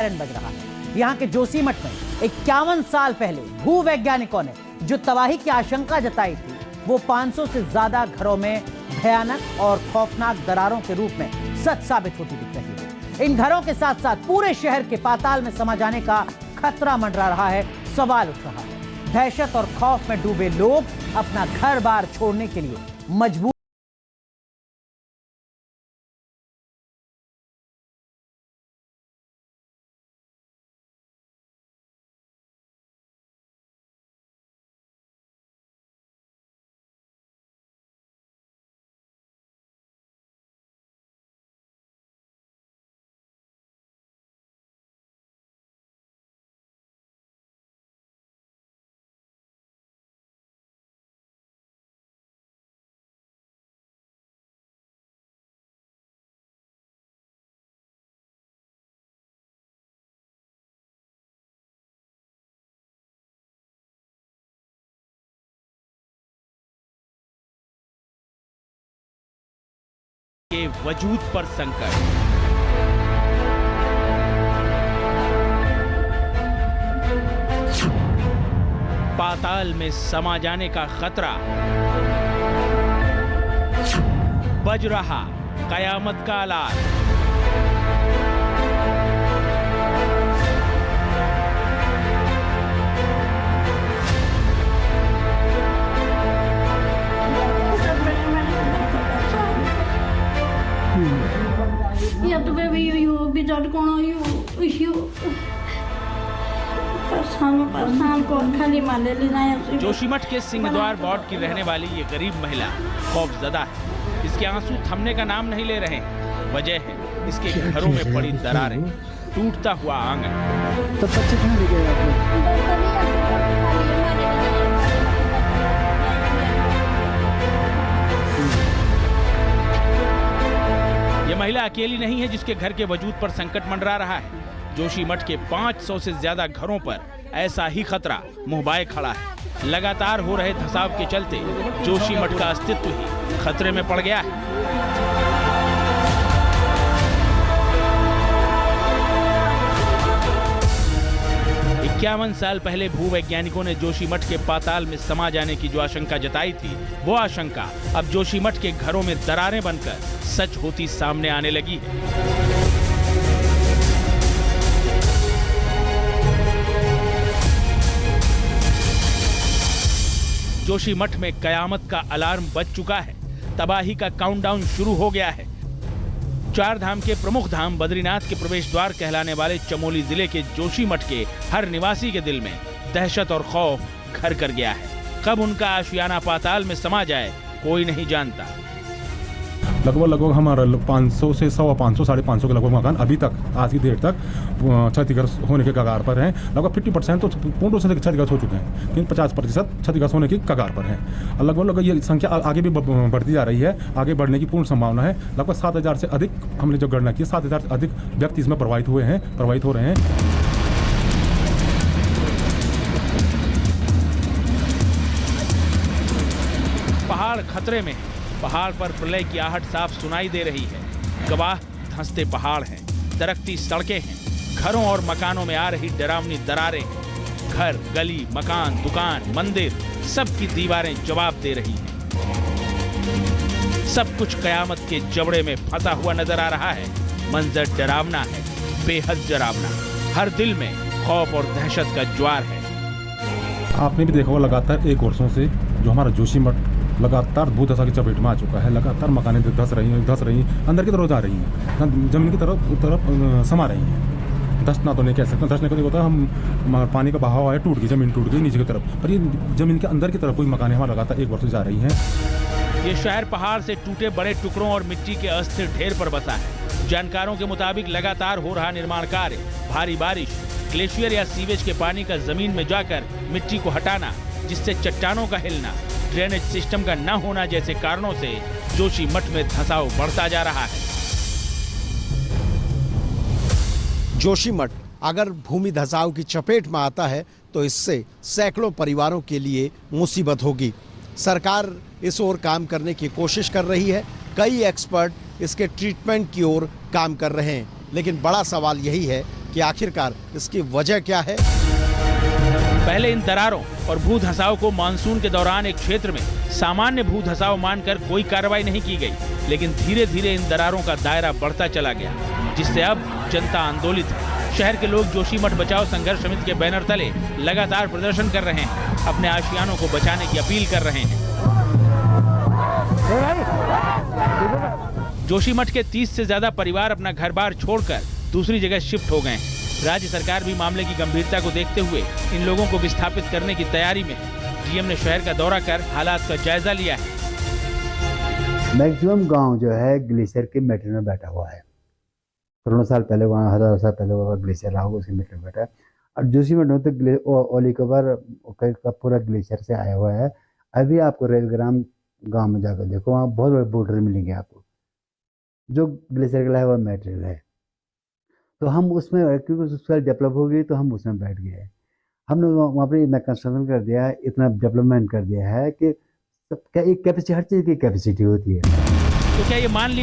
बज रहा है। यहाँ के जोशीमठ में 51 साल पहले भूवैज्ञानिकों ने जो तबाही की आशंका जताई थी वो 500 से ज्यादा घरों में भयानक और खौफनाक दरारों के रूप में सच साबित होती दिख रही है। इन घरों के साथ साथ पूरे शहर के पाताल में समा जाने का खतरा मंडरा रहा है। सवाल उठ रहा है, दहशत और खौफ में डूबे लोग अपना घर बार छोड़ने के लिए मजबूर के वजूद पर संकट। पाताल में समा जाने का खतरा। बज रहा कयामत का अलार्म। जोशीमठ के सिंहद्वार वार्ड की रहने वाली ये गरीब महिला खौफजदा है। इसके आंसू थमने का नाम नहीं ले रहे हैं। वजह है इसके घरों में पड़ी दरारें, टूटता हुआ आंगन। तो बच्चे कहाँ ले गए आपने? ये महिला अकेली नहीं है जिसके घर के वजूद पर संकट मंडरा रहा है। जोशीमठ के 500 से ज्यादा घरों पर ऐसा ही खतरा मुंहबाए खड़ा है। लगातार हो रहे धसाव के चलते जोशीमठ का अस्तित्व ही खतरे में पड़ गया है। इक्यावन साल पहले भूवैज्ञानिकों ने जोशीमठ के पाताल में समा जाने की जो आशंका जताई थी, वो आशंका अब जोशीमठ के घरों में दरारें बनकर सच होती सामने आने लगी है। जोशीमठ में कयामत का अलार्म बज चुका है। तबाही का काउंटडाउन शुरू हो गया है। चार धाम के प्रमुख धाम बद्रीनाथ के प्रवेश द्वार कहलाने वाले चमोली जिले के जोशीमठ के हर निवासी के दिल में दहशत और खौफ घर कर गया है। कब उनका आशियाना पाताल में समा जाए कोई नहीं जानता। लगभग हमारा 500 से 550 550 के लगभग मकान अभी तक आज की डेट तक क्षतिग्रस्त होने के कगार पर हैं। लगभग 50% तो पूर्ण रूप से क्षतिग्रस्त हो चुके हैं, लेकिन 50% क्षतिग्रस्त होने की कगार पर हैं। लगभग ये संख्या आगे भी बढ़ती जा रही है। आगे बढ़ने की पूर्ण संभावना है। लगभग 7000 से अधिक हमने जो गणना की, 7000 से अधिक व्यक्ति इसमें प्रभावित हो रहे हैं। पहाड़ खतरे में है। पहाड़ पर प्रलय की आहट साफ सुनाई दे रही है। गवाह धंसते पहाड़ हैं, दरकती सड़कें हैं, घरों और मकानों में आ रही डरावनी दरारें हैं। घर, गली, मकान, दुकान, मंदिर, सबकी दीवारें जवाब दे रही हैं। सब कुछ कयामत के जबड़े में फंसा हुआ नजर आ रहा है। मंजर डरावना है, बेहद डरावना। हर दिल में खौफ और दहशत का ज्वार है। आपने भी देखा होगा लगातार 1 वर्षों से जो हमारा जोशीमठ लगातार भूदशा की चपेट में आ चुका है। लगातार मकानें धस रही हैं, अंदर की तरफ जा रही हैं, जमीन की तरफ समा रही हैं। धसना तो नहीं कह सकते, धसने को नहीं होता। हम पानी का बहाव है, टूट गई, जमीन टूट गई नीचे की तरफ, पर ये जमीन के अंदर की तरफ कोई मकानें हमारा लगातार 1 वर्ष से जा रही हैं। ये शहर पहाड़ से टूटे बड़े टुकड़ों और मिट्टी के अस्थिर ढेर पर बसा है। जानकारों के मुताबिक लगातार हो रहा निर्माण कार्य, भारी बारिश, ग्लेशियर या सीवेज के पानी का जमीन में जाकर मिट्टी को हटाना, जिससे चट्टानों का हिलना, ड्रेनेज सिस्टम का न होना जैसे कारणों से जोशीमठ में धंसाव बढ़ता जा रहा है। जोशीमठ अगर भूमि धंसाव की चपेट में आता है तो इससे सैकड़ों परिवारों के लिए मुसीबत होगी। सरकार इस ओर काम करने की कोशिश कर रही है। कई एक्सपर्ट इसके ट्रीटमेंट की ओर काम कर रहे हैं, लेकिन बड़ा सवाल यही है कि आखिरकार इसकी वजह क्या है। पहले इन दरारों और भू धंसाव को मानसून के दौरान एक क्षेत्र में सामान्य भू धंसाव मानकर कोई कार्रवाई नहीं की गई, लेकिन धीरे धीरे इन दरारों का दायरा बढ़ता चला गया, जिससे अब जनता आंदोलित है। शहर के लोग जोशीमठ बचाओ संघर्ष समिति के बैनर तले लगातार प्रदर्शन कर रहे हैं, अपने आशियानों को बचाने की अपील कर रहे हैं। जोशीमठ के 30 से ज्यादा परिवार अपना घर बार छोड़कर दूसरी जगह शिफ्ट हो गए हैं। राज्य सरकार भी मामले की गंभीरता को देखते हुए इन लोगों को विस्थापित करने की तैयारी में है। डीएम ने शहर का दौरा कर हालात का जायजा लिया है। मैक्सिमम गांव जो है ग्लेशियर के मेटल में बैठा हुआ है। करोड़ों साल पहले वहाँ, हज़ारों साल पहले वहाँ ग्लेशियर रहा होगा, उसके मेटल में बैठा है। और जोशीमठ में तो ओली कबर का पूरा ग्लेशियर से आया हुआ है। अभी आपको रेलग्राम गांव में जाकर देखो, वहाँ बहुत बड़े बोर्डर मिलेंगे आपको, जो ग्लेशियर का लाया हुआ मेटेरियल है। तो हम उसमें, क्योंकि उसका डेवलप हो गई तो हम उसमें बैठ गए। हमने वहाँ पर इतना कंस्ट्रक्शन कर दिया है, इतना डेवलपमेंट कर दिया है कि एक कैपेसिटी, हर चीज़ की कैपेसिटी होती है। तो क्या ये मान लिया